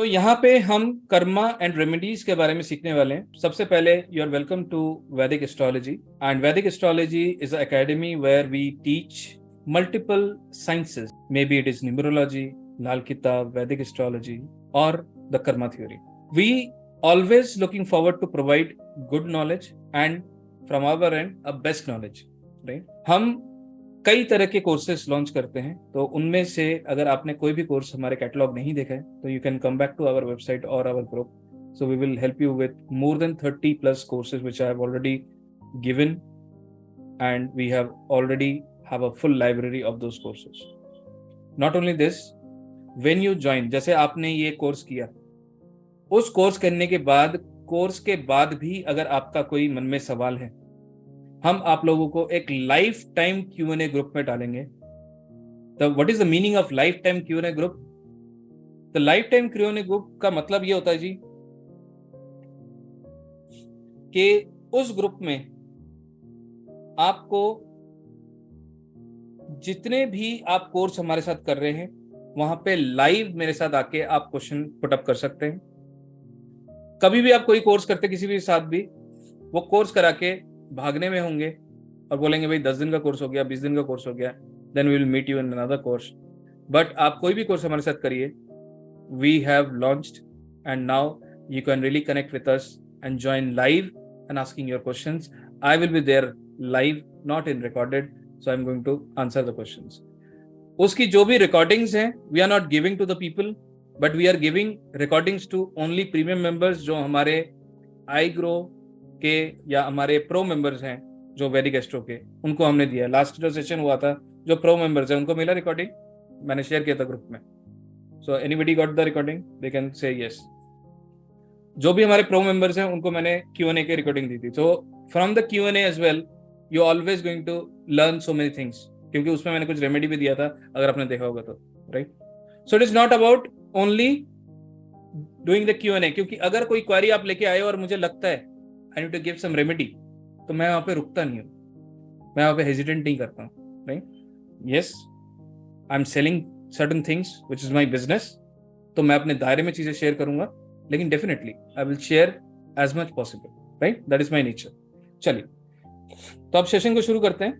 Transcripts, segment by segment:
तो यहाँ पे हम कर्मा एंड रेमेडीज के बारे में सीखने वाले हैं। सबसे पहले you are welcome to Vedic astrology and Vedic astrology is a academy where we teach multiple sciences. Maybe it is numerology, Lal Kitab, Vedic astrology, or the Karma theory. We always looking forward to provide good knowledge and from our end a best knowledge. Right? हम कई तरह के courses launch करते हैं, तो उनमें से अगर आपने कोई भी कोर्स हमारे कैटलॉग नहीं देखा है तो you can come back to our website और our group. So we will help you with more than 30 plus courses which I have already given, and we have already have a full library of those courses. Not only this, when you join, जैसे आपने ये course किया, उस course करने के बाद, course के बाद भी अगर आपका कोई मन में सवाल है, हम आप लोगों को एक लाइफ टाइम Q&A ग्रुप में डालेंगे. तो what is the meaning of life time Q&A group? तो लाइफ टाइम Q&A ग्रुप का मतलब ये होता है जी कि उस ग्रुप में आपको जितने भी आप कोर्स हमारे साथ कर रहे हैं वहां पे लाइव मेरे साथ आके आप क्वेश्चन पुट अप कर सकते हैं. कभी भी आप कोई कोर्स करते किसी भी साथ भी, वो कोर्स करा के भागने में होंगे और बोलेंगे भाई 10 दिन का कोर्स हो गया, 20 दिन का कोर्स हो गया, then we will meet you in another course. But आप कोई भी कोर्स हमारे साथ करिए, we have launched and now you can really connect with us and join live and asking your questions. I will be there live, not in recorded. So I'm going to answer the questions. उसकी जो भी recordings हैं, we are not giving to the people, but we are giving recordings to only premium members जो हमारे iGrow के या हमारे pro members हैं जो वैदिक एस्ट्रो के, उनको हमने दिया. लास्ट जो सेशन हुआ था, जो pro members हैं उनको मिला रिकॉर्डिंग, मैंने शेयर किया था ग्रुप में. So anybody got the recording? They can say yes. जो भी हमारे pro members हैं उनको मैंने Q&A की रिकॉर्डिंग दी थी. So from the Q&A as well, you always going to learn so many things, क्योंकि उसमें मैंने कुछ रेमेडी भी दिया था, अगर आपने देखा होगा तो. Right? So it is not about only doing the Q&A, क्योंकि अगर कोई क्वेरी आप लेके आए और मुझे लगता है I need to give some remedy, तो मैं वहां पे रुकता नहीं हूँ, मैं वहां पे हेजिटेंट नहीं करता हूँ. Right? Yes, I am selling certain things which is my business, तो मैं अपने दायरे में चीजें शेयर करूंगा, लेकिन definitely I will share as much possible. Right? That is my nature. चलिए, तो अब सेशन को शुरू करते हैं.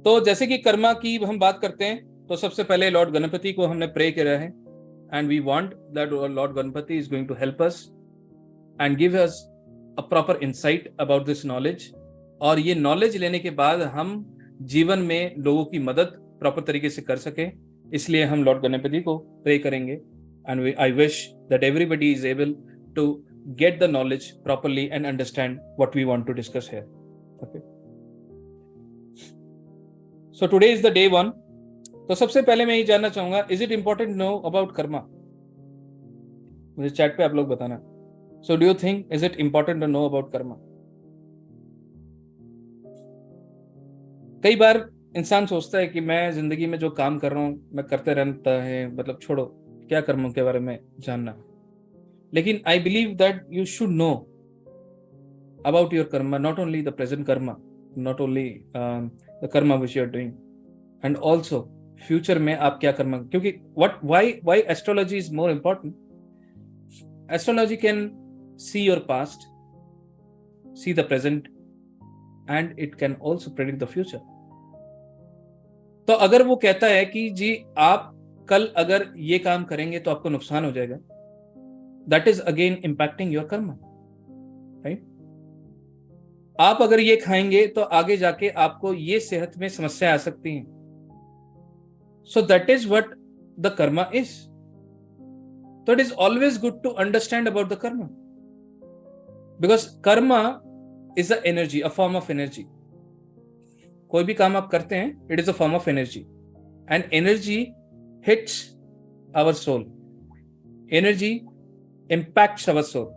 तो जैसे कि कर्मा की हम बात करते हैं, तो सबसे पहले लॉर्ड गणपति को हमने प्रे किया है, and we want that lord Ganpati is going to help us and give us a proper insight about this knowledge. और ये नॉलेज लेने के बाद हम जीवन में लोगों की मदद प्रॉपर तरीके से कर सके, इसलिए हम लॉर्ड गणपति को प्रे करेंगे. And I wish that everybody is able to get the knowledge properly and understand what we want to discuss here. Okay. So today is the day 1. तो सबसे पहले मैं ये जानना चाहूंगा, is it important to know about karma? मुझे chat पे आप लोग बताना. So do you think is it important to know about karma? कई बार इंसान सोचता है कि मैं जिंदगी में जो काम कर रहा हूँ मैं करते रहता है, मतलब छोड़ो क्या कर्मों के बारे में जानना. लेकिन I believe that you should know about your karma, not only the present karma, not only the karma which you are doing, and also future में आप क्या कर्मा, क्योंकि why astrology is more important. Astrology can see your past, see the present, and it can also predict the future. तो अगर वो कहता है कि जी आप कल अगर ये काम करेंगे तो आपको नुकसान हो जाएगा, that is again impacting your karma. Right? आप अगर ये खाएंगे तो आगे जाके आपको ये सेहत में समस्या आ सकती हैं. So that is what the karma is. So it is always good to understand about the karma, because karma is a energy, a form of energy. कोई भी काम आप करते हैं, it is a form of energy, and energy hits our soul. Energy impacts our soul.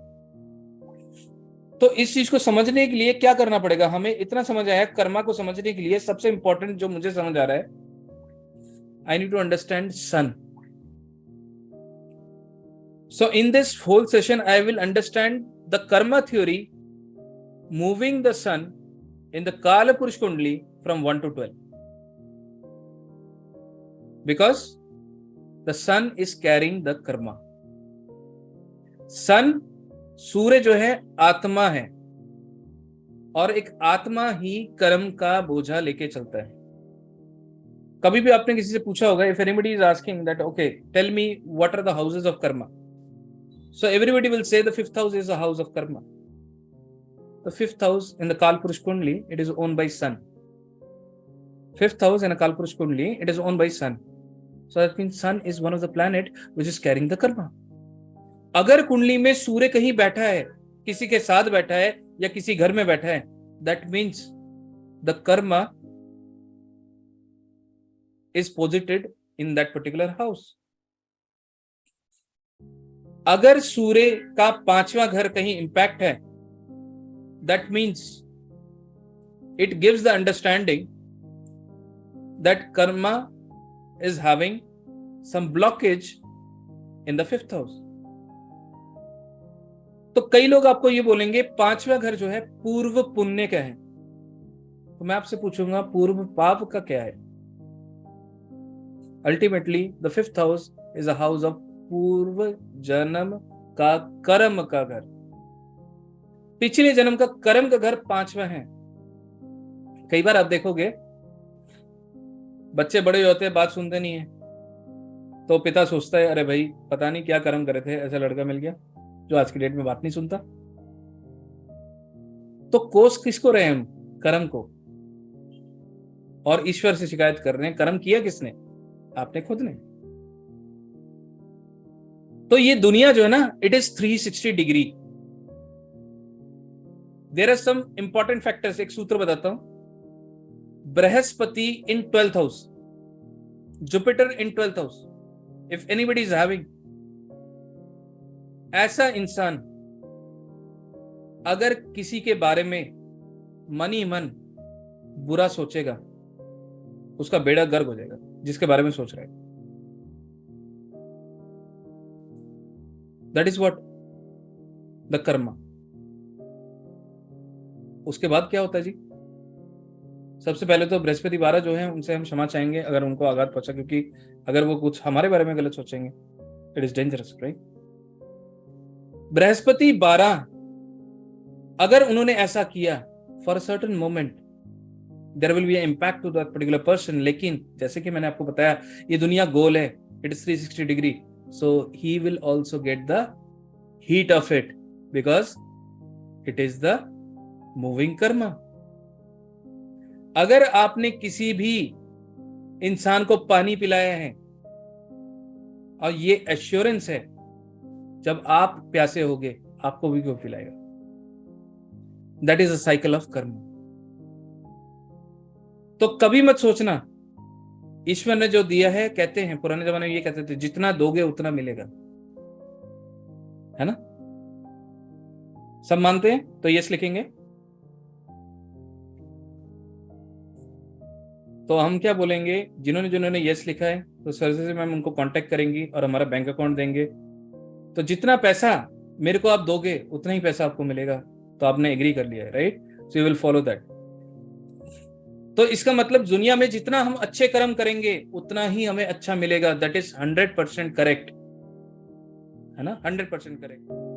तो इस चीज को समझने के लिए क्या करना पड़ेगा, हमें इतना समझ आया, कर्मा को समझने के लिए सबसे इंपॉर्टेंट जो मुझे समझ आ रहा है, I need to understand sun. So in this whole session I will understand the karma theory, moving the sun in the Kala Purush Kundali from 1 to 12. Because the sun is carrying the karma. Sun, सूर्य जो है आत्मा है, और एक आत्मा ही कर्म का बोझा लेके चलता है। कभी भी आपने किसी से पूछा होगा, if anybody is asking that okay tell me what are the houses of karma, so everybody will say the fifth house is the house of karma. The fifth house in the Kaalpurush kundli it is owned by sun. Fifth house in a Kalpurush Kundli, it is owned by sun. So that means sun is one of the planet which is carrying the karma. अगर कुंडली में सूर्य कहीं बैठा है, किसी के साथ बैठा है या किसी घर में बैठा है, that means the karma is posited in that particular house. अगर सूर्य का पांचवा घर कहीं इंपैक्ट है, that means it gives the understanding that karma is having some blockage in the fifth house. तो कई लोग आपको ये बोलेंगे पांचवा घर जो है पूर्व पुण्य का है, तो मैं आपसे पूछूंगा पूर्व पाप का क्या है? Ultimately the fifth house is a house of पूर्व जन्म का कर्म का घर। पिछले जन्म का कर्म का घर पांचवा है। कई बार आप देखोगे बच्चे बड़े होते हैं, बात सुनते नहीं है, तो पिता सोचता है अरे भाई पता नहीं क्या कर्म करे थे, ऐसा लड़का मिल गया जो आज की डेट में बात नहीं सुनता। तो कोस किसको रहे हम? कर्म को। और ईश्वर से शिकायत कर रहे हैं, कर्म किया किसने? आपने खुद ने। तो ये दुनिया जो है ना, it is 360 degree. There are some important factors. एक सूत्र बताता हूं। Brihaspati in 12th house, Jupiter in 12th house, if anybody is having, ऐसा इंसान अगर किसी के बारे में मन ही मन बुरा सोचेगा, उसका बेड़ा गर्क हो जाएगा जिसके बारे में सोच रहा है। That is what the Karma. उसके बाद क्या होता है जी? सबसे पहले तो बृहस्पति 12 जो है उनसे हम क्षमा चाहेंगे अगर उनको आघात पहुंचा, क्योंकि अगर वो कुछ हमारे बारे में गलत सोचेंगे it is dangerous, right? Brihaspati 12 अगर उन्होंने ऐसा किया for a certain moment, there will be an impact to that particular person. लेकिन जैसे कि मैंने आपको बताया ये दुनिया गोल है, it is 360 degree, so he will also get the heat of it because it is the moving Karma. अगर आपने किसी भी इंसान को पानी पिलाया है और ये एश्योरेंस है जब आप प्यासे होगे आपको भी क्यों पिलाएगा? That is a cycle of karma. तो कभी मत सोचना ईश्वर ने जो दिया है, कहते हैं पुराने जमाने में ये कहते थे जितना दोगे उतना मिलेगा, है ना? सब मानते हैं तो यस लिखेंगे। तो हम क्या बोलेंगे? जिन्होंने जिन्होंने यस लिखा है तो सरसे मैम उनको कांटेक्ट करेंगी और हमारा बैंक अकाउंट देंगे, तो जितना पैसा मेरे को आप दोगे उतना ही पैसा आपको मिलेगा। तो आपने एग्री कर लिया है, right? So you will follow that. तो इसका मतलब दुनिया में जितना हम अच्छे कर्म करेंगे उतना ही हमें अच्छा मिलेगा। दैट इज 100% करेक्ट, है ना? 100% करेक्ट।